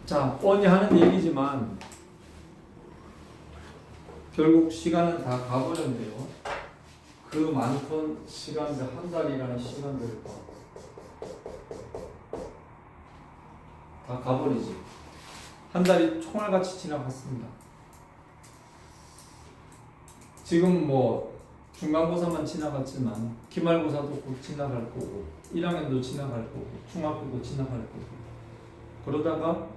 자, 뻔히 하는 얘기지만 결국 시간은 다 가버렸네요. 그 많던 시간들, 한 달이라는 시간들 다 가버리지. 한 달이 총알같이 지나갔습니다. 지금 뭐 중간고사만 지나갔지만 기말고사도 곧 지나갈 거고 1학년도 지나갈 거고 중학교도 지나갈 거고 그러다가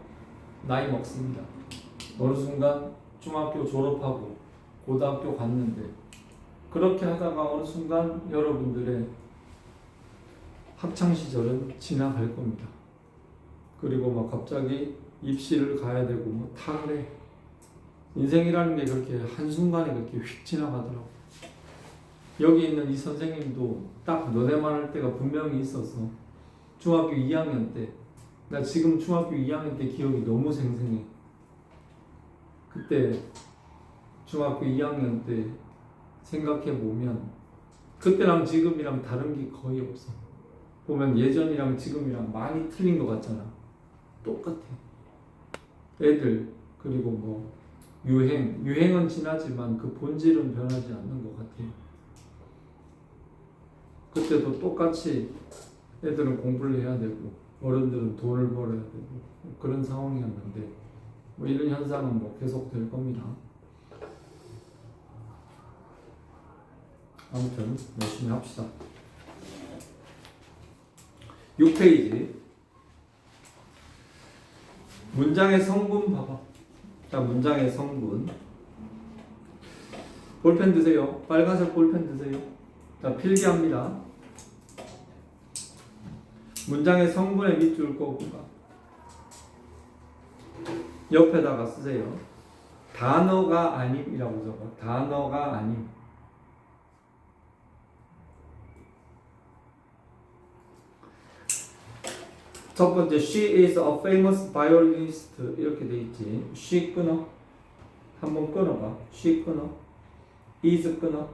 나이 먹습니다. 어느 순간 중학교 졸업하고 고등학교 갔는데 그렇게 하다가 어느 순간 여러분들의 학창시절은 지나갈 겁니다. 그리고 막 갑자기 입시를 가야 되고 뭐 다 그래. 인생이라는 게 그렇게 한순간에 그렇게 휙 지나가더라고. 여기 있는 이 선생님도 딱 너네만 할 때가 분명히 있어서 중학교 2학년 때, 나 지금 중학교 2학년 때 기억이 너무 생생해. 그때 중학교 2학년 때 생각해 보면 그때랑 지금이랑 다른 게 거의 없어. 보면 예전이랑 지금이랑 많이 틀린 것 같잖아. 똑같아. 애들 그리고 뭐 유행은 지나지만 그 본질은 변하지 않는 것 같아요. 그때도 똑같이 애들은 공부를 해야 되고 어른들은 돈을 벌어야 되고 그런 상황이었는데 뭐 이런 현상은 뭐 계속 될 겁니다. 아무튼 열심히 합시다. 6페이지 문장의 성분 봐봐. 자, 문장의 성분. 볼펜 드세요. 빨간색 볼펜 드세요. 자, 필기합니다. 문장의 성분의 밑줄 꼽은가 옆에다가 쓰세요. 단어가 아님이라고 적어. 단어가 아님. 첫 번째, she is a famous violinist 이렇게 돼 있지. she 끊어. 한번 끊어봐. she 끊어. is 끊어.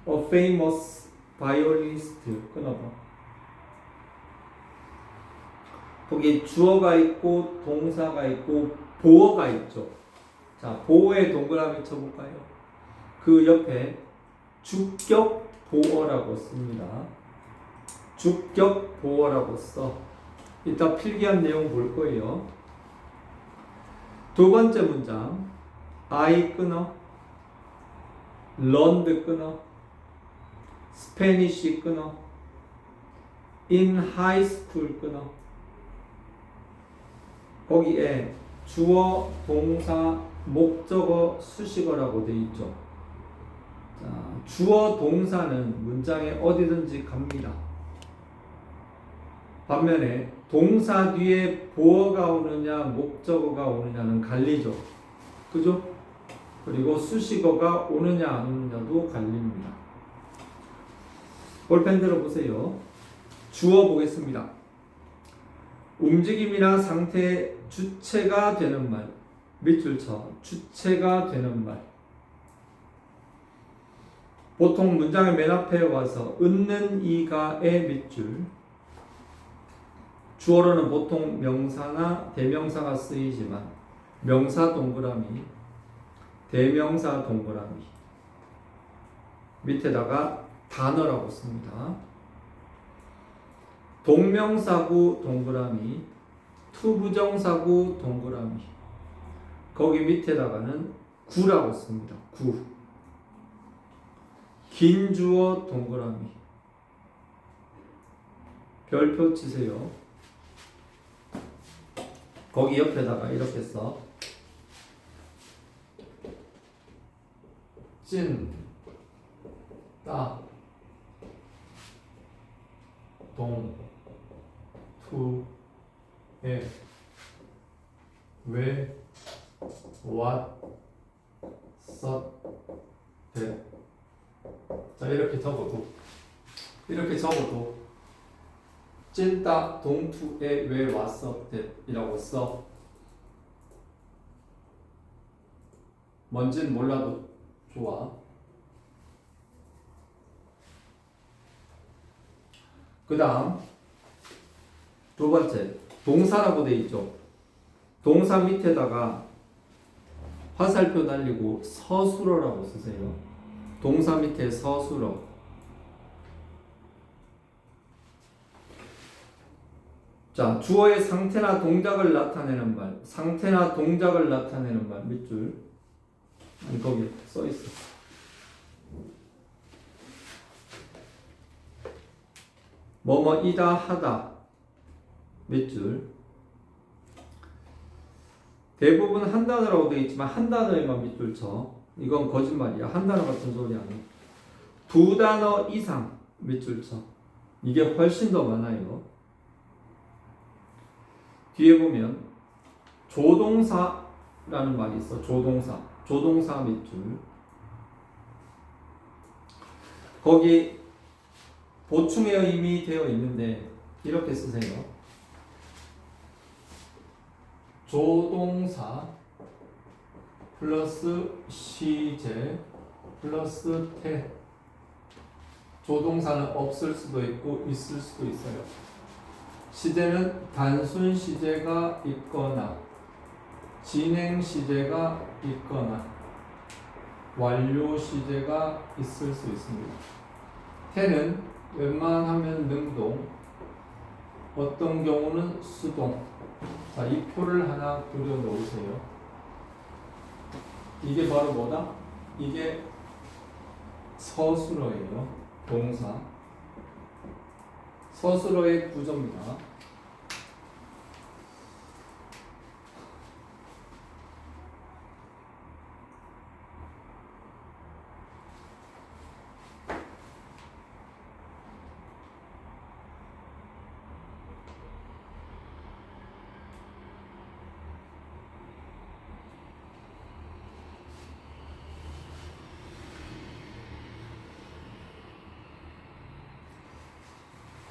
a famous violinist 끊어봐. 거기 주어가 있고 동사가 있고 보어가 있죠. 자, 보어에 동그라미 쳐볼까요? 그 옆에 주격 보어라고 씁니다. 주격 보어라고 써. 이따 필기한 내용 볼 거예요. 두 번째 문장 I 끊어, learned 끊어, Spanish 끊어, in high school 끊어. 거기에 주어, 동사, 목적어, 수식어라고 되어 있죠. 자, 주어, 동사는 문장에 어디든지 갑니다. 반면에 동사 뒤에 보어가 오느냐 목적어가 오느냐는 갈리죠. 그죠? 그리고 수식어가 오느냐 안 오느냐도 갈립니다. 볼펜 들어보세요. 주어 보겠습니다. 움직임이나 상태의 주체가 되는 말. 밑줄 쳐. 주체가 되는 말. 보통 문장의 맨 앞에 와서 은는 이가의 밑줄. 주어로는 보통 명사나 대명사가 쓰이지만 명사 동그라미, 대명사 동그라미 밑에다가 단어라고 씁니다. 동명사구 동그라미, 투부정사구 동그라미 거기 밑에다가는 구라고 씁니다. 구. 긴 주어 동그라미 별표 치세요. 거기 옆에다가 이렇게 써. 찐, 따, 동, 투, 에, 왜, what, 서, 대. 자, 이렇게 적어도 찐따 동투에 왜 왔어 이라고 써. 뭔진 몰라도 좋아. 그 다음 두 번째 동사라고 돼 있죠. 동사 밑에다가 화살표 달리고 서술어라고 쓰세요. 동사 밑에 서술어. 자, 주어의 상태나 동작을 나타내는 말, 상태나 동작을 나타내는 말 밑줄. 아니, 거기 써 있어. 뭐뭐이다 하다 밑줄. 대부분 한 단어라고 되어 있지만 한 단어에만 밑줄 쳐. 이건 거짓말이야. 한 단어 같은 소리 아니야. 두 단어 이상 밑줄 쳐. 이게 훨씬 더 많아요. 뒤에 보면 조동사라는 말이 있어. 조동사. 조동사 밑줄. 거기 보충의 의미 되어 있는데 이렇게 쓰세요. 조동사 플러스 시제 플러스 태. 조동사는 없을 수도 있고 있을 수도 있어요. 시제는 단순 시제가 있거나 진행 시제가 있거나 완료 시제가 있을 수 있습니다. 태는 웬만하면 능동, 어떤 경우는 수동. 자, 이 표를 하나 그려 놓으세요. 이게 바로 뭐다? 이게 서술어예요. 동사. 서술어의 구조입니다.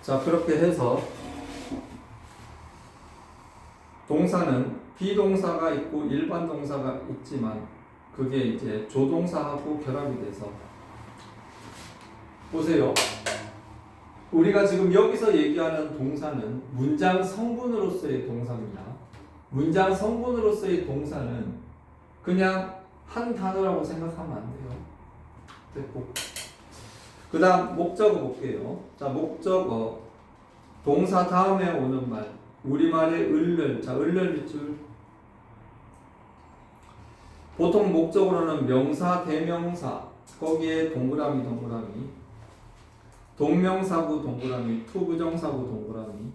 자, 그렇게 해서 동사는 비동사가 있고 일반 동사가 있지만 그게 이제 조동사하고 결합이 돼서 보세요. 우리가 지금 여기서 얘기하는 동사는 문장 성분으로서의 동사입니다. 문장 성분으로서의 동사는 그냥 한 단어라고 생각하면 안 돼요. 됐고. 그 다음 목적어 볼게요. 자, 목적어. 동사 다음에 오는 말. 우리말의 을를. 자, 을를 밑줄. 보통 목적어로는 명사, 대명사. 거기에 동그라미, 동그라미. 동명사구 동그라미. 투부정사구 동그라미.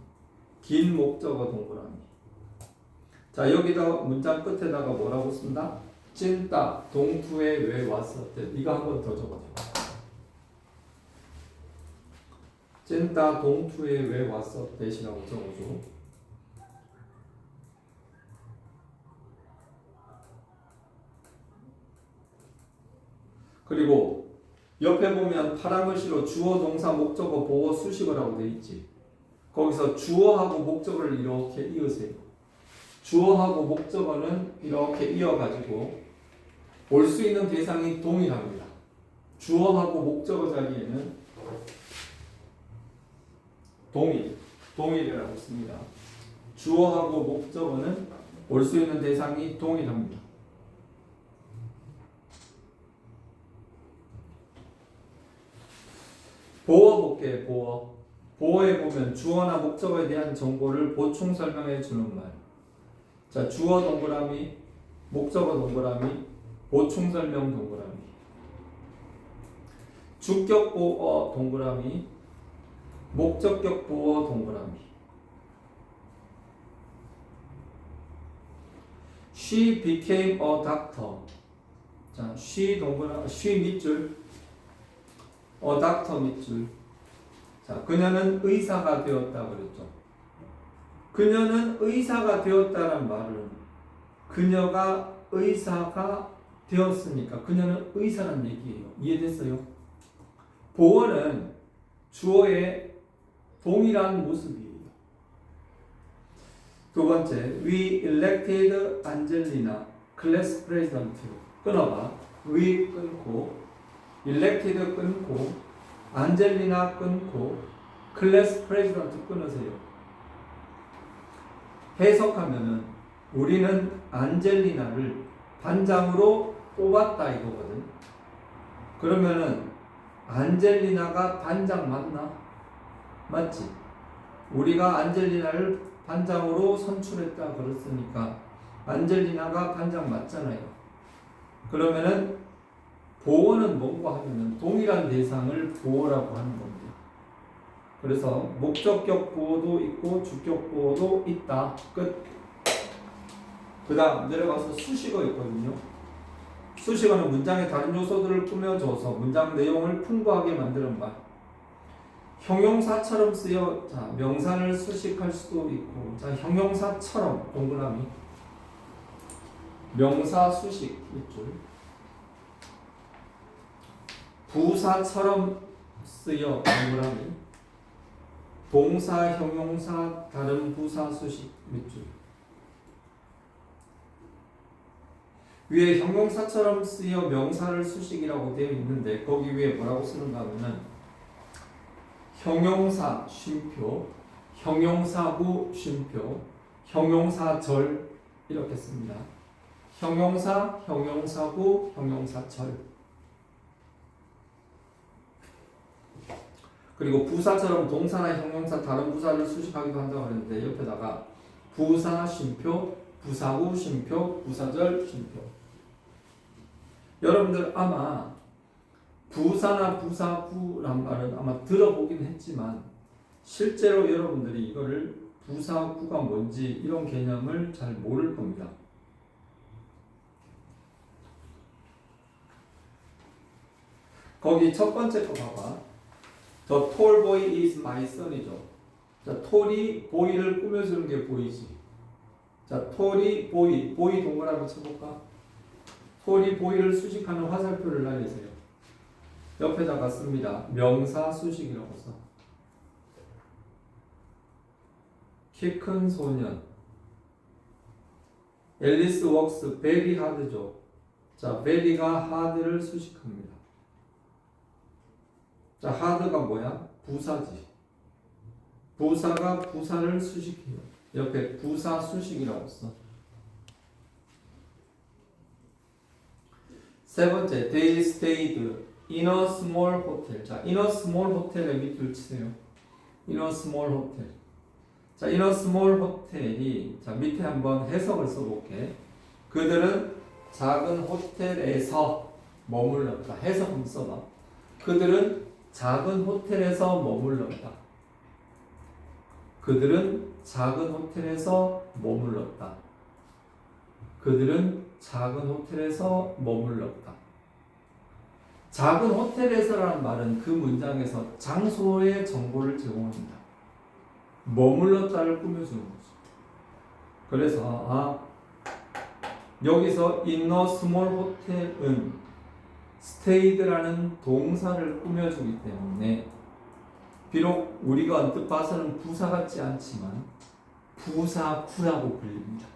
긴 목적어 동그라미. 자, 여기다 문장 끝에다가 뭐라고 쓴다? 찐따 동투에 왜 왔었대? 이거 한 번 더 적어줘. 찐따 동투에 왜 왔었대시라고 적어줘. 그리고 옆에 보면 파란 글씨로 주어, 동사, 목적어, 보어, 수식어라고 돼 있지. 거기서 주어하고 목적어를 이렇게 이으세요. 주어하고 목적어는 이렇게 이어가지고 올 수 있는 대상이 동일합니다. 주어하고 목적어 자리에는 동일이라고 씁니다. 주어하고 목적어는 올 수 있는 대상이 동일합니다. 보어 볼게요. 보어. 보어에 보면 주어나 목적어에 대한 정보를 보충 설명해 주는 말. 자, 주어 동그라미, 목적어 동그라미, 보충 설명 동그라미. 주격 보어 동그라미, 목적격 보어 동그라미. She became a doctor. 자, she 동그라미, she 밑줄, a doctor 밑줄. 자, 그녀는 의사가 되었다 그랬죠. 그녀는 의사가 되었다는 말은 그녀가 의사가 되었으니까 그녀는 의사란 얘기예요. 이해됐어요? 보어는 주어의 동일한 모습이에요. 두 번째, we elected Angelina class president. 끊어봐. we 끊고 elected 끊고 안젤리나 끊고 클래스 프레지던트 끊으세요. 해석하면은 우리는 안젤리나를 반장으로 뽑았다 이거거든. 그러면은 안젤리나가 반장 맞나? 맞지? 우리가 안젤리나를 반장으로 선출했다 그랬으니까 안젤리나가 반장 맞잖아요. 그러면은 보어는 뭔가 하면은 동일한 대상을 보어라고 하는 겁니다. 그래서 목적격 보어도 있고 주격 보어도 있다. 끝. 그 다음 내려가서 수식어 있거든요. 수식어는 문장의 다른 요소들을 꾸며줘서 문장 내용을 풍부하게 만드는 말. 형용사처럼 쓰여 자 명사를 수식할 수도 있고 자 형용사처럼 동그라미 명사 수식 밑줄 부사처럼 쓰여 동그라미 동사 형용사 다른 부사 수식 밑줄 위에 형용사처럼 쓰여 명사를 수식이라고 되어 있는데 거기 위에 뭐라고 쓰는가 하면은 형용사 쉼표, 형용사구 쉼표, 형용사절 이렇게 씁니다. 형용사, 형용사구, 형용사절. 그리고 부사처럼 동사나 형용사 다른 부사를 수식하기도 한다고 하는데 옆에다가 부사 쉼표, 부사구 쉼표, 부사절 쉼표. 여러분들 아마 부사나 부사구란 말은 아마 들어보긴 했지만 실제로 여러분들이 이거를 부사구가 뭔지 이런 개념을 잘 모를 겁니다. 거기 첫 번째 거 봐봐. The tall boy is my son이죠. 자, tall이 boy를 꾸며주는 게 보이지. 자, tall이 boy 동그라미 쳐볼까? tall이 boy를 수식하는 화살표를 날리세요. 옆에다가 씁니다. 명사 수식이라고 써. 키 큰 소년. 앨리스 웍스 베리 하드죠. 자, 베리가 하드를 수식합니다. 자, 하드가 뭐야? 부사지. 부사가 부사를 수식해요. 옆에 부사 수식이라고 써. 세 번째, they stayed in a small hotel. 자, in a small hotel에 밑줄 치세요. in a small hotel. 자, in a small hotel이 자 밑에 한번 해석을 써볼게. 그들은 작은 호텔에서 머물렀다. 해석 한번 써봐. 그들은 작은 호텔에서 머물렀다. 그들은 작은 호텔에서 머물렀다. 그들은 작은 호텔에서 머물렀다. 작은 호텔에서라는 말은 그 문장에서 장소의 정보를 제공합니다. 머물렀다를 꾸며주는 거죠. 그래서 여기서 in a small hotel은 stayed라는 동사를 꾸며주기 때문에 비록 우리가 언뜻 봐서는 부사 같지 않지만 부사구라고 불립니다.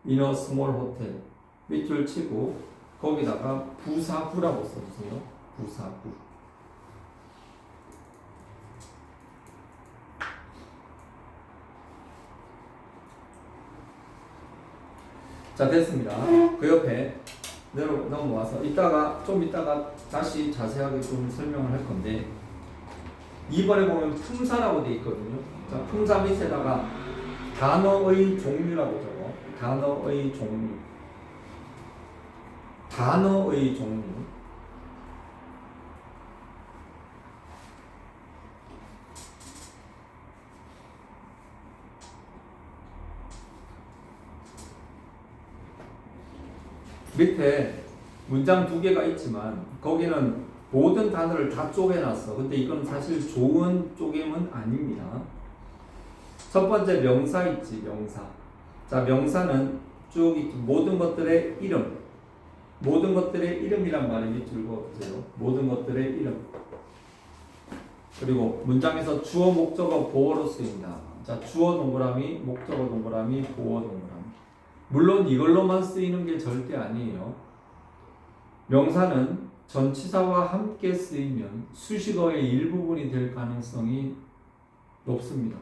in a small hotel 밑줄 치고 거기다가 부사구라고 써주세요. 부사구. 자, 됐습니다. 그 옆에 넘어와서 좀 이따가 다시 자세하게 좀 설명을 할 건데 2번에 보면 품사라고 되어 있거든요. 자, 품사 밑에다가 단어의 종류라고 적어. 단어의 종류. 단어의 종류. 밑에 문장 두 개가 있지만 거기는 모든 단어를 다 쪼개놨어. 근데 이건 사실 좋은 쪼개면 아닙니다. 첫 번째 명사 있지, 명사. 자, 명사는 쭉 있지. 모든 것들의 이름. 모든 것들의 이름이란 말이 밑줄 그어주세요. 모든 것들의 이름. 그리고 문장에서 주어, 목적어, 보어로 쓰인다. 자, 주어 동그라미, 목적어 동그라미, 보어 동그라미. 물론 이걸로만 쓰이는 게 절대 아니에요. 명사는 전치사와 함께 쓰이면 수식어의 일부분이 될 가능성이 높습니다.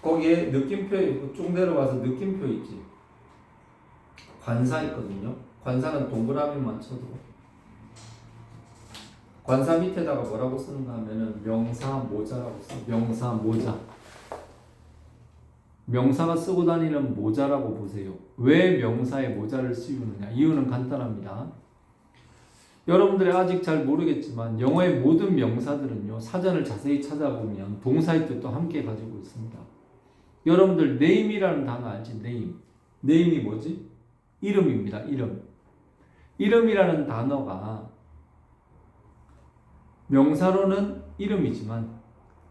거기에 느낌표 쭉 내려와서 느낌표 있지. 관사 있거든요. 관사는 동그라미만 쳐도 관사 밑에다가 뭐라고 쓰는가 하면은 명사 모자라고 써. 명사 모자. 명사가 쓰고 다니는 모자라고 보세요. 왜 명사에 모자를 씌우느냐? 이유는 간단합니다. 여러분들이 아직 잘 모르겠지만 영어의 모든 명사들은요, 사전을 자세히 찾아보면 동사의 뜻도 함께 가지고 있습니다. 여러분들 name이라는 단어 알지? name. name이 뭐지? 이름입니다. 이름. 이름이라는 단어가 명사로는 이름이지만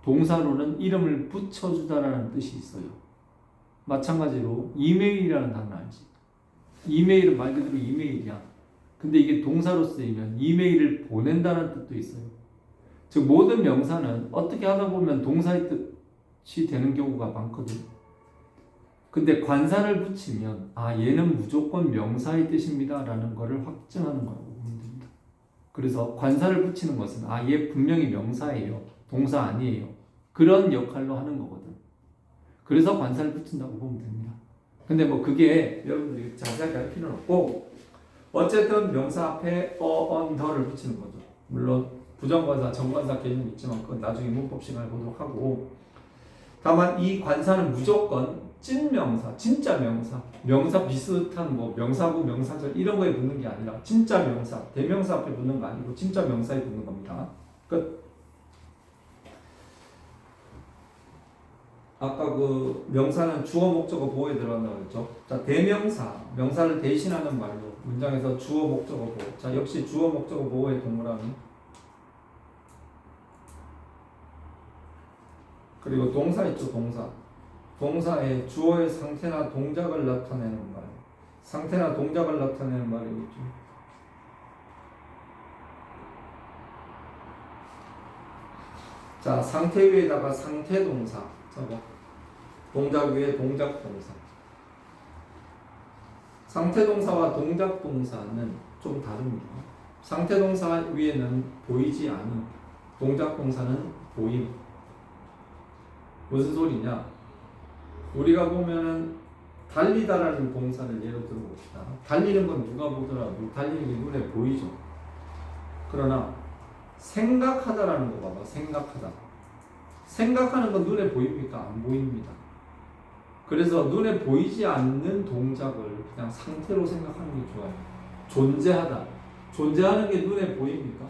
동사로는 이름을 붙여주다라는 뜻이 있어요. 마찬가지로 이메일이라는 단어 알지? 이메일은 말 그대로 이메일이야. 근데 이게 동사로 쓰이면 이메일을 보낸다는 뜻도 있어요. 즉 모든 명사는 어떻게 하다 보면 동사의 뜻이 되는 경우가 많거든. 근데 관사를 붙이면 얘는 무조건 명사의 뜻입니다 라는 것을 확증하는 거라고 보면 됩니다. 그래서 관사를 붙이는 것은 얘 분명히 명사예요. 동사 아니에요. 그런 역할로 하는 거거든. 그래서 관사를 붙인다고 보면 됩니다. 근데 뭐 그게 여러분들이 자세하게 할 필요는 없고 어쨌든 명사 앞에 on, the를 붙이는 거죠. 물론 부정관사, 정관사 개념이 있지만 그건 나중에 문법 시간에 보도록 하고 다만 이 관사는 무조건 찐명사, 진짜 명사, 명사 비슷한 뭐 명사구, 명사절 이런 거에 붙는 게 아니라 진짜 명사, 대명사 앞에 붙는 거 아니고 진짜 명사에 붙는 겁니다. 끝. 아까 그 명사는 주어, 목적어, 보호에 들어간다고 했죠. 자, 대명사, 명사를 대신하는 말로 문장에서 주어, 목적어, 보호. 자, 역시 주어, 목적어, 보호의 동그라미. 그리고 동사 있죠, 동사. 동사의 주어의 상태나 동작을 나타내는 말. 상태나 동작을 나타내는 말이 있죠. 자, 상태 위에다가 상태 동사. 저거. 동작 위에 동작 동사. 상태 동사와 동작 동사는 좀 다릅니다. 상태 동사 위에는 보이지 않은, 동작 동사는 보임. 무슨 소리냐? 우리가 보면은 달리다라는 동사를 예로 들어봅시다. 달리는 건 누가 보더라도 달리는 게 눈에 보이죠. 그러나 생각하다라는 거 봐봐. 생각하다. 생각하는 건 눈에 보입니까? 안 보입니다. 그래서 눈에 보이지 않는 동작을 그냥 상태로 생각하는 게 좋아요. 존재하다. 존재하는 게 눈에 보입니까?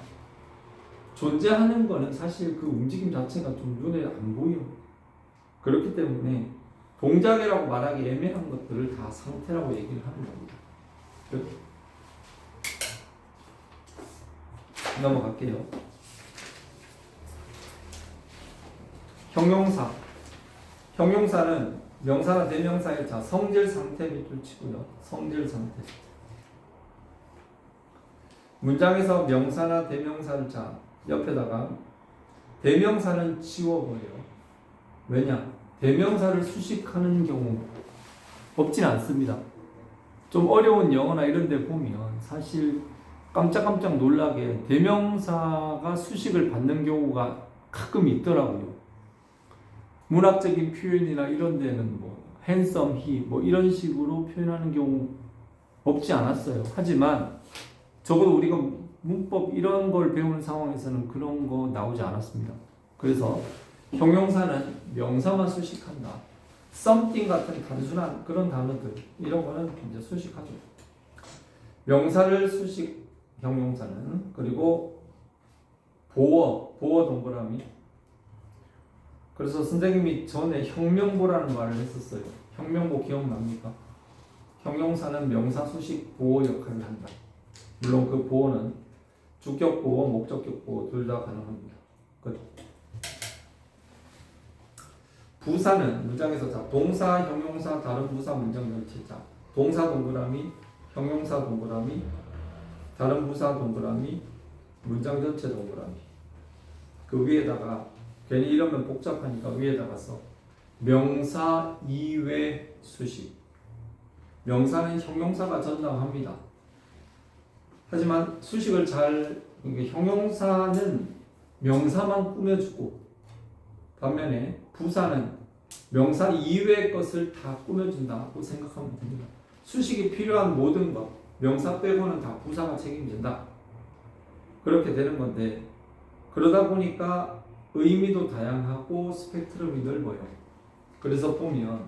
존재하는 거는 사실 그 움직임 자체가 좀 눈에 안 보여. 그렇기 때문에 동작이라고 말하기 애매한 것들을 다 상태라고 얘기를 하는 겁니다. 넘어갈게요. 형용사. 형용사는 명사나 대명사의 성질 상태 밑줄 치고요. 성질 상태. 문장에서 명사나 대명사를 옆에다가 대명사는 지워버려요. 왜냐? 대명사를 수식하는 경우 없진 않습니다. 좀 어려운 영어나 이런 데 보면 사실 깜짝깜짝 놀라게 대명사가 수식을 받는 경우가 가끔 있더라고요. 문학적인 표현이나 이런 데는 뭐 handsome, he 뭐 이런 식으로 표현하는 경우 없지 않았어요. 하지만 적어도 우리가 문법 이런 걸 배우는 상황에서는 그런 거 나오지 않았습니다. 그래서 형용사는 명사만 수식한다. something 같은 단순한 그런 단어들 이런 거는 이제 수식하죠. 명사를 수식 형용사는. 그리고 보어 동그라미. 그래서 선생님이 전에 혁명보라는 말을 했었어요. 혁명보 기억납니까? 형용사는 명사 수식 보어 역할을 한다. 물론 그 보어는 주격 보어, 목적격 보어 둘 다 가능합니다. 끝. 부사는 문장에서 동사, 형용사, 다른 부사 문장 전체. 동사 동그라미, 형용사 동그라미, 다른 부사 동그라미, 문장 전체 동그라미. 그 위에다가 괜히 이러면 복잡하니까 위에다가 써. 명사 이외 수식. 명사는 형용사가 전담합니다. 하지만 수식을 형용사는 명사만 꾸며주고 반면에 부사는 명사 이외의 것을 다 꾸며준다고 생각하면 됩니다. 수식이 필요한 모든 것, 명사 빼고는 다 부사가 책임진다. 그렇게 되는 건데, 그러다 보니까 의미도 다양하고 스펙트럼이 넓어요. 그래서 보면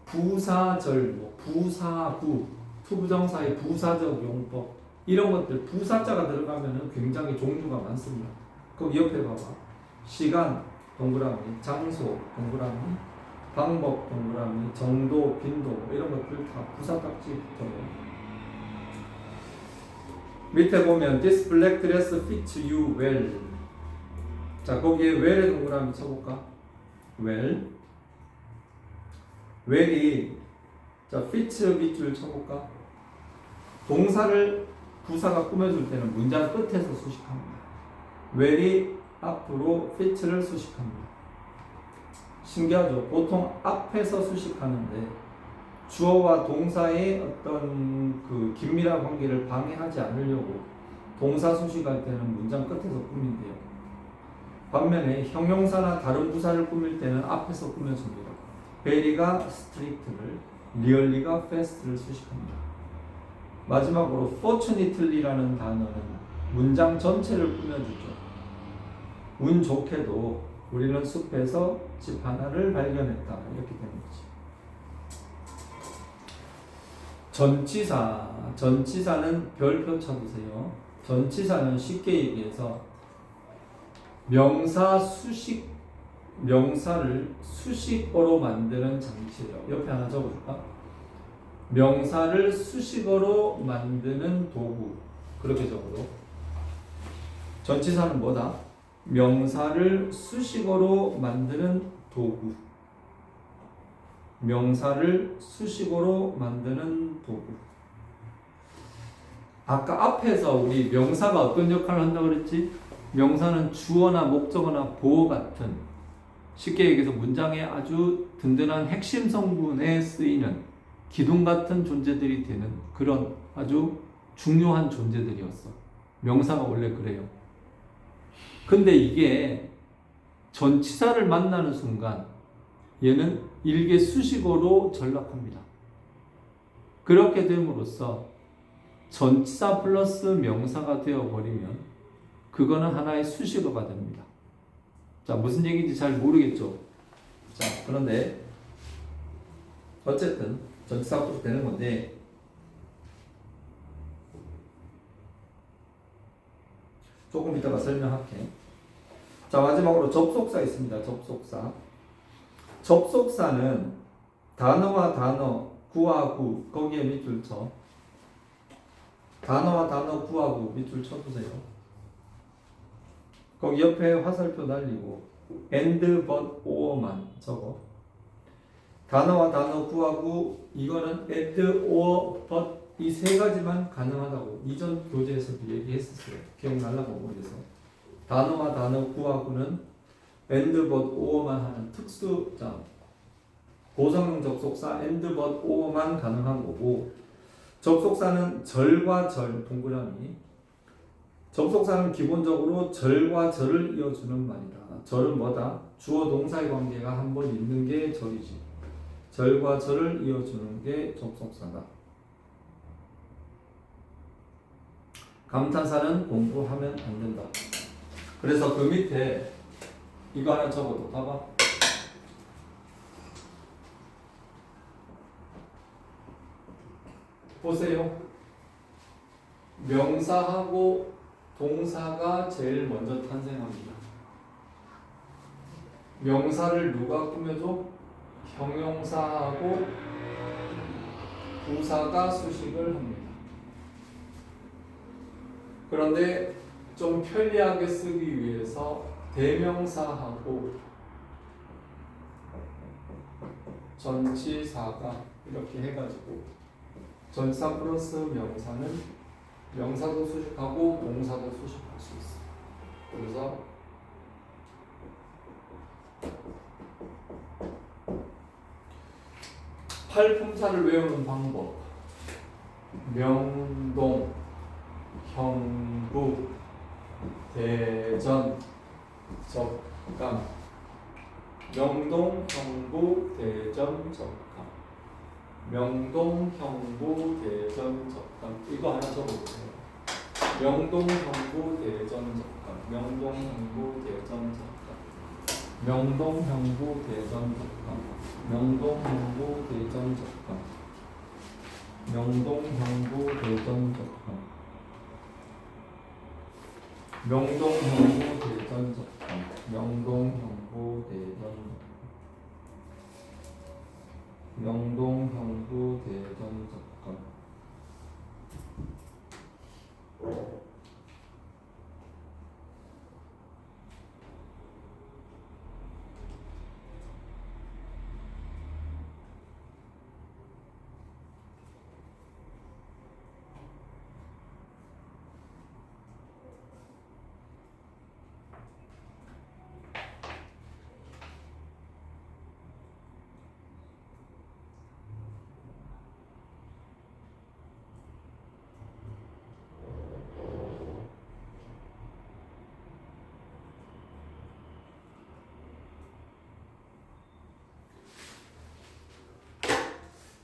부사절, 부사구, 투부정사의 부사적 용법 이런 것들 부사자가 들어가면 굉장히 종류가 많습니다. 거기 옆에 봐봐. 시간 동그라미, 장소 동그라미, 방법 동그라미, 정도, 빈도 이런 것들 다 부사 딱지 붙어요. 밑에 보면 This black dress fits you well. 자, 거기에 well의 동그라미 쳐볼까? well. well이 자, fits 밑줄 쳐볼까? 동사를 부사가 꾸며줄 때는 문장 끝에서 수식합니다. well이 앞으로 fits를 수식합니다. 신기하죠? 보통 앞에서 수식하는데 주어와 동사의 어떤 그 긴밀한 관계를 방해하지 않으려고 동사 수식할 때는 문장 끝에서 꾸민대요. 반면에 형용사나 다른 부사를 꾸밀 때는 앞에서 꾸며줍니다. very가 strict를, really가 fast를 수식합니다. 마지막으로 fortunately라는 단어는 문장 전체를 꾸며주죠. 운 좋게도 우리는 숲에서 집 하나를 발견했다. 이렇게 되는 거지. 전치사는 별표 쳐주세요. 전치사는 쉽게 얘기해서 명사를 수식어로 만드는 장치예요. 옆에 하나 적어줄까? 명사를 수식어로 만드는 도구. 그렇게 적어도. 전치사는 뭐다? 명사를 수식어로 만드는 도구. 명사를 수식어로 만드는 도구. 아까 앞에서 우리 명사가 어떤 역할을 한다고 그랬지? 명사는 주어나 목적어나 보어 같은, 쉽게 얘기해서 문장의 아주 든든한 핵심 성분에 쓰이는 기둥 같은 존재들이 되는 그런 아주 중요한 존재들이었어. 명사가 원래 그래요. 근데 이게 전치사를 만나는 순간 얘는 일개 수식어로 전락합니다. 그렇게 됨으로써 전치사 플러스 명사가 되어버리면 그거는 하나의 수식어가 됩니다. 자, 무슨 얘기인지 잘 모르겠죠? 자, 그런데 어쨌든 전치사부터 되는 건데 조금 이따가 설명할게. 자, 마지막으로 접속사 있습니다. 접속사는 단어와 단어, 구와 구, 거기에 밑줄 쳐. 단어와 단어, 구와 구 밑줄 쳐주세요. 거기 옆에 화살표 날리고 and, but, or만 적어. 단어와 단어, 구와 구 이거는 and, or, but 이 세 가지만 가능하다고 이전 교재에서도 얘기했었어요. 기억나려고 모르겠어. 단어와 단어, 구와 구는 and, but, or만 하는 특수장. 고성능 접속사 and, but, or만 가능한 거고, 접속사는 절과 절 동그라미. 접속사는 기본적으로 절과 절을 이어주는 말이다. 절은 뭐다? 주어 동사의 관계가 한 번 있는 게 절이지. 절과 절을 이어주는 게 접속사다. 감탄사는 공부하면 안 된다. 그래서 그 밑에 이거 하나 적어도 봐봐. 보세요. 명사하고 동사가 제일 먼저 탄생합니다. 명사를 누가 꾸며줘? 형용사하고 부사가 수식을 합니다. 그런데 좀 편리하게 쓰기 위해서 대명사하고 전치사가 이렇게 해가지고 전치사 플러스 명사는 명사도 수식하고 동사도 수식할 수 있어. 그래서 팔품사를 외우는 방법. 명동, 형부, 대전, 적감 명동, 경부, 대전, 적감. 명동, 경부, 대전, 적감. 이거 하나 적어보세요. 명동, 경부, 대전, 적감. 명동, 경부, 대전, 적감. 명동, 경부, 대전, 적감. 명동, 경부, 대전, 적감. 명동, 경부, 대전, 적감. 명동, 경부, 대전, 적감. 명동, 경부, 대전, 적감. 명동, 경부, 대전, 적감.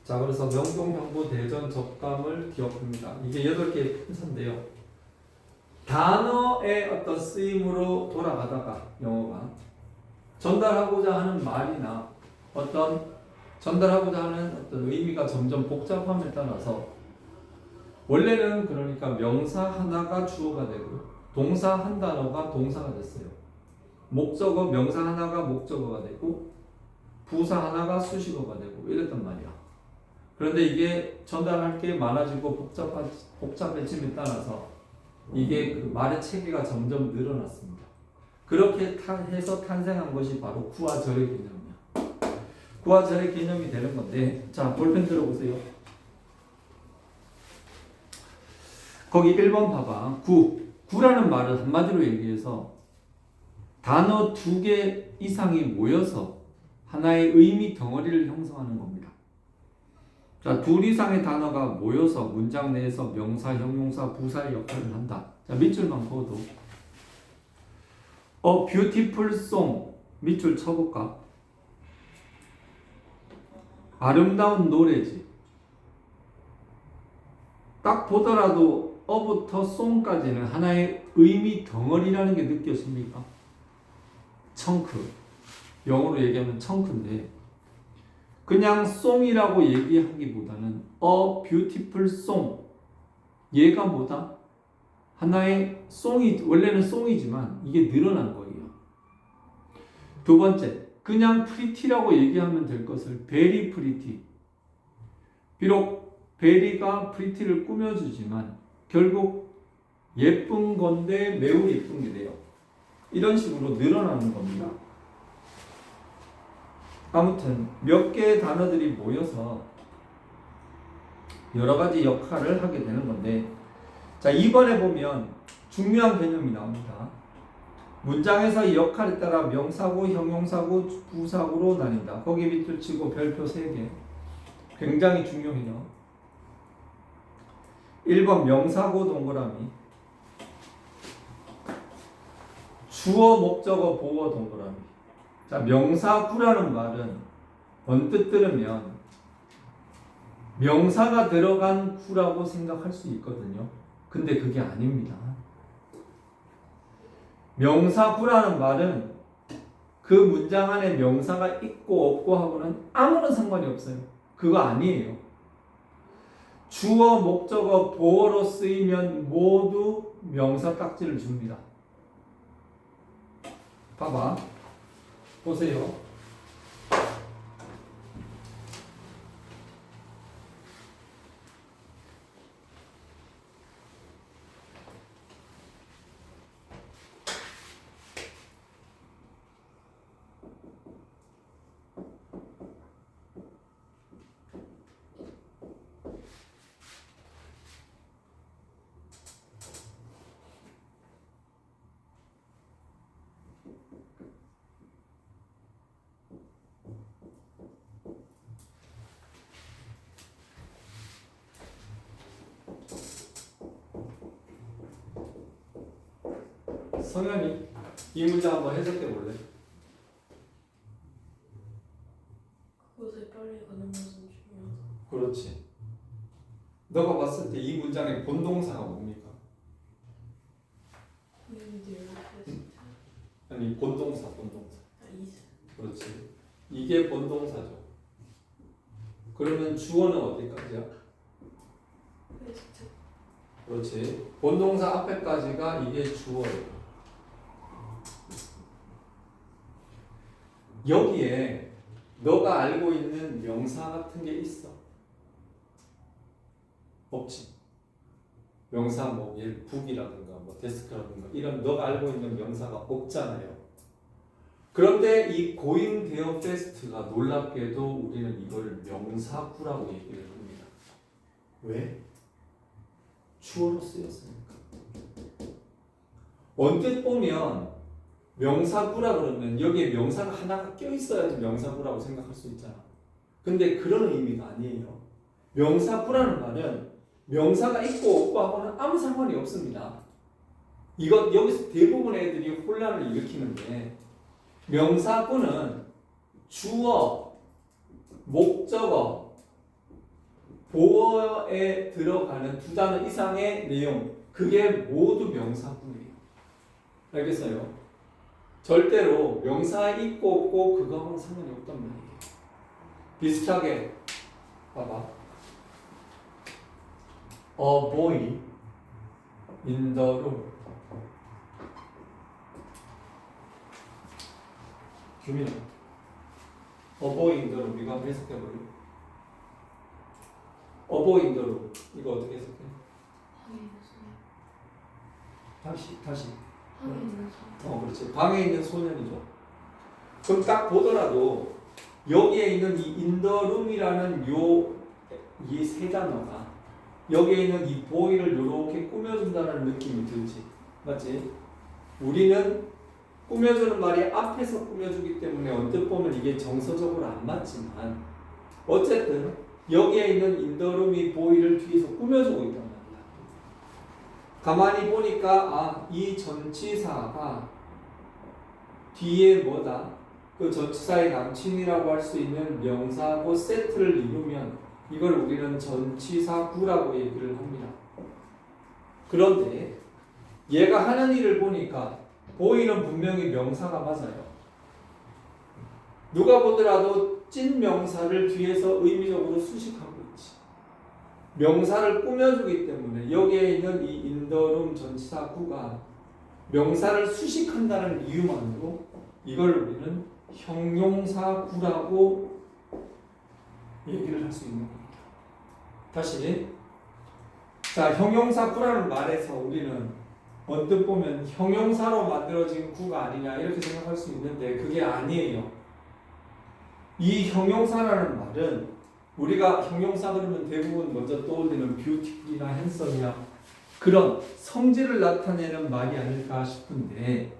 자, 그래서 명동, 경부, 대전, 적감을 기억합니다. 이게 8개의 순서인데요. 단어의 어떤 쓰임으로 돌아가다가 영어가 전달하고자 하는 말이나 전달하고자 하는 어떤 의미가 점점 복잡함에 따라서 원래는 그러니까 명사 하나가 주어가 되고 동사 한 단어가 동사가 됐어요. 목적어 명사 하나가 목적어가 되고 부사 하나가 수식어가 되고 이랬단 말이야. 그런데 이게 전달할 게 많아지고 복잡해짐에 따라서 이게 그 말의 체계가 점점 늘어났습니다. 그렇게 해서 탄생한 것이 바로 구와 절의 개념이야. 구와 절의 개념이 되는 건데, 자, 볼펜 들어보세요. 거기 1번 봐봐. 구라는 말은 한마디로 얘기해서 단어 2개 이상이 모여서 하나의 의미 덩어리를 형성하는 겁니다. 자, 2 이상의 단어가 모여서 문장 내에서 명사, 형용사, 부사의 역할을 한다. 자, 밑줄만 그어도 A beautiful song 밑줄 쳐볼까? 아름다운 노래지. 딱 보더라도 어부터 송까지는 하나의 의미 덩어리라는 게 느껴집니까? 청크. 영어로 얘기하면 청크인데 그냥 송이라고 얘기하기보다는 A beautiful song. 얘가 뭐다? 하나의 송이, 원래는 송이지만 이게 늘어난 거예요. 두 번째, 그냥 pretty라고 얘기하면 될 것을 very pretty. 비록 very가 pretty를 꾸며주지만 결국 예쁜 건데 매우 예쁜 게 돼요. 이런 식으로 늘어나는 겁니다. 아무튼 몇 개의 단어들이 모여서 여러 가지 역할을 하게 되는 건데, 자, 2번에 보면 중요한 개념이 나옵니다. 문장에서 이 역할에 따라 명사구, 형용사구, 부사구로 나뉜다. 거기 밑줄 치고 별표 3개. 굉장히 중요해요. 1번 명사구 동그라미, 주어, 목적어, 보어 동그라미. 자, 명사구라는 말은 언뜻 들으면 명사가 들어간 구라고 생각할 수 있거든요. 근데 그게 아닙니다. 명사구라는 말은 그 문장 안에 명사가 있고 없고 하고는 아무런 상관이 없어요. 그거 아니에요. 주어, 목적어, 보어로 쓰이면 모두 명사 딱지를 줍니다. 봐봐. 보세요. 성현이 이 문제 한번 해석해 볼래? 이 문장의 본동사가 뭡니까? 아니 본동사. 그렇지. 이게 본동사죠. 그러면 주어는 어디까지야? 그렇지. 본동사 앞에까지가 이게 주어예요. 여기에 너가 알고 있는 명사 같은 게 있어? 없지. 명사 뭐 예를 북이라든가 뭐 데스크라든가 이런 너가 알고 있는 명사가 없잖아요. 그런데 이 going there fast가 놀랍게도 우리는 이걸 명사구라고 얘기를 합니다. 왜? 주어로 쓰였으니까. 언뜻 보면 명사구라 그러면 여기에 명사가 하나가 껴있어야지 명사구라고 생각할 수 있잖아. 근데 그런 의미가 아니에요. 명사구라는 말은 명사가 있고 없고 하고는 아무 상관이 없습니다. 이것 여기서 대부분 애들이 혼란을 일으키는데 명사구는 주어, 목적어, 보어에 들어가는 두 단어 이상의 내용 그게 모두 명사구예요. 알겠어요? 절대로 명사 있고 없고 그거하고는 상관이 없단 말이에요. 비슷하게 봐봐. A boy in the room. 규민아. A boy in the room. 이거 한번 해석해볼래? A boy in the room. 이거 어떻게 해석해? 다시. 그렇지. 방에 있는 소년이죠. 그럼 딱 보더라도 여기에 있는 이 in the room이라는 이 세 단어가 여기에 있는 이 boy를 이렇게 꾸며준다는 느낌이 들지. 맞지? 우리는 꾸며주는 말이 앞에서 꾸며주기 때문에 언뜻 보면 이게 정서적으로 안 맞지만 어쨌든 여기에 있는 in the room이 boy를 뒤에서 꾸며주고 있단 말이야. 가만히 보니까 이 전치사가 뒤에 뭐다? 그 전치사의 남친이라고 할 수 있는 명사하고 세트를 이루면 이걸 우리는 전치사구라고 얘기를 합니다. 그런데 얘가 하는 일을 보니까 보이는 분명히 명사가 맞아요. 누가 보더라도 찐 명사를 뒤에서 의미적으로 수식하고 있지. 명사를 꾸며주기 때문에 여기에 있는 이 인더룸 전치사구가 명사를 수식한다는 이유만으로 이걸 우리는 형용사구라고 얘기를 할 수 있는 겁니다. 다시 자, 형용사구라는 말에서 우리는 언뜻 보면 형용사로 만들어진 구가 아니냐 이렇게 생각할 수 있는데 그게 아니에요. 이 형용사라는 말은 우리가 형용사 그러면 대부분 먼저 떠올리는 beautiful이나 handsome이나 그런 성질을 나타내는 말이 아닐까 싶은데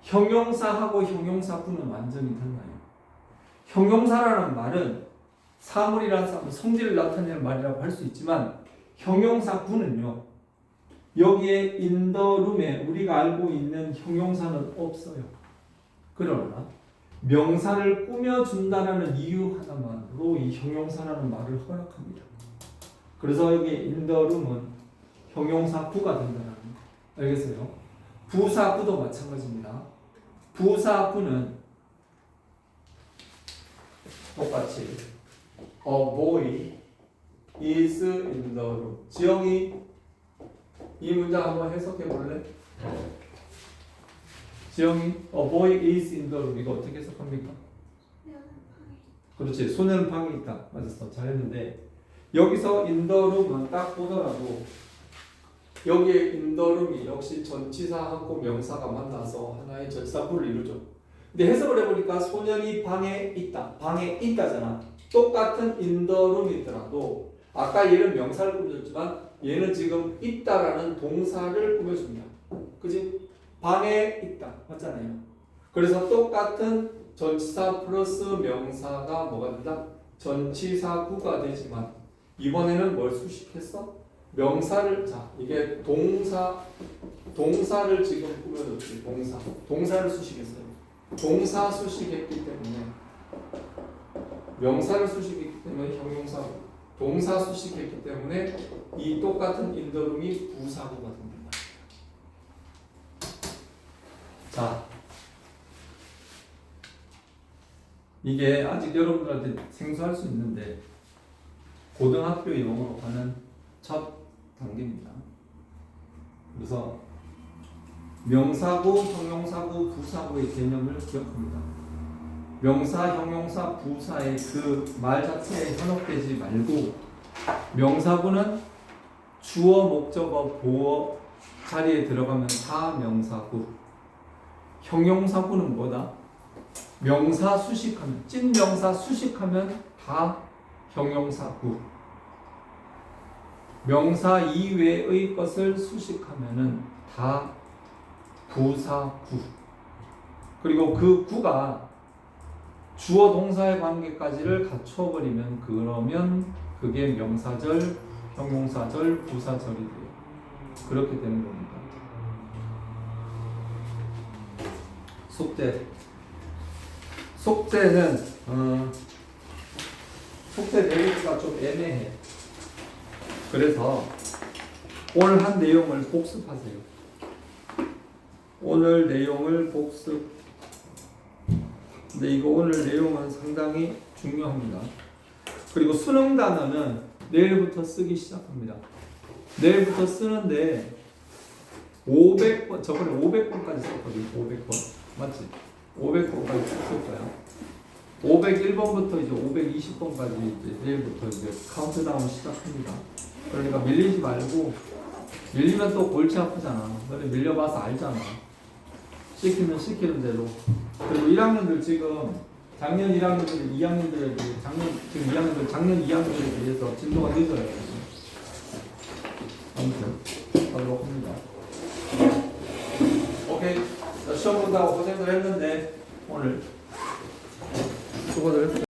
형용사하고 형용사구는 완전히 달라요. 형용사라는 말은 사물이라는 성질을 나타내는 말이라고 할 수 있지만 형용사구는요. 여기에 in the room에 우리가 알고 있는 형용사는 없어요. 그러나 명사를 꾸며준다는 이유 하나만으로 이 형용사라는 말을 허락합니다. 그래서 여기 in the room은 형용사구가 된다는 거. 알겠어요? 부사구도 마찬가지입니다. 부사구는 똑같이 A boy is in the room. 지영이 이 문장 한번 해석해 볼래? 지영이 A boy is in the room. 이거 어떻게 해석합니까? 그렇지. 소년은 방에 있다. 맞았어. 잘했는데 여기서 in the room은 딱 보더라도 여기에 in the room이 역시 전치사하고 명사가 만나서 하나의 전치사구를 이루죠. 근데 해석을 해보니까 소년이 방에 있다. 방에 있다잖아. 똑같은 in the room이더라도 아까 얘는 명사를 꾸며줬지만 얘는 지금 있다라는 동사를 꾸며줍니다. 그지? 방에 있다. 맞잖아요. 그래서 똑같은 전치사 플러스 명사가 뭐가 된다? 전치사구가 되지만 이번에는 뭘 수식했어? 명사를 자 이게 동사를 지금 꾸며줬지. 동사를 수식했어요. 동사 수식했기 때문에 명사를 수식했기 때문에 형용사고 동사 수식했기 때문에 이 똑같은 인더룸이 부사구가 됩니다. 자, 이게 아직 여러분들한테 생소할 수 있는데 고등학교 용어로 하는 첫 단계입니다. 그래서 명사구, 형용사구, 부사구의 개념을 기억합니다. 명사, 형용사, 부사의 그 말 자체에 현혹되지 말고 명사구는 주어, 목적어, 보어 자리에 들어가면 다 명사구. 형용사구는 뭐다? 명사 수식하면, 찐명사 수식하면 다 형용사구. 명사 이외의 것을 수식하면은 다 부사구. 그리고 그 구가 주어 동사의 관계까지를 갖춰버리면 그러면 그게 명사절, 형용사절, 부사절이 돼요. 그렇게 되는 겁니다. 속죄. 속죄는 속죄 대리가 좀 애매해. 그래서 오늘 한 내용을 복습하세요. 오늘 내용을 복습. 근데 이거 오늘 내용은 상당히 중요합니다. 그리고 수능 단어는 내일부터 쓰기 시작합니다. 내일부터 쓰는데 500번, 저번에 500번까지 썼거든요. 500번. 맞지? 500번까지 쓸 거야. 501번부터 이제 520번까지 이제 내일부터 이제 카운트다운 시작합니다. 그러니까 밀리지 말고, 밀리면 또 골치 아프잖아. 너네 밀려봐서 알잖아. 시키면 시키는 대로. 그리고 1학년들 지금 작년 1학년들 2학년들에 비해 지금 2학년들 작년 2학년들에 비해서 진도가 늦어요. 아무튼 하도록 합니다. 오케이. 시험 본다고 고생들 했는데 오늘 수고들 했어요.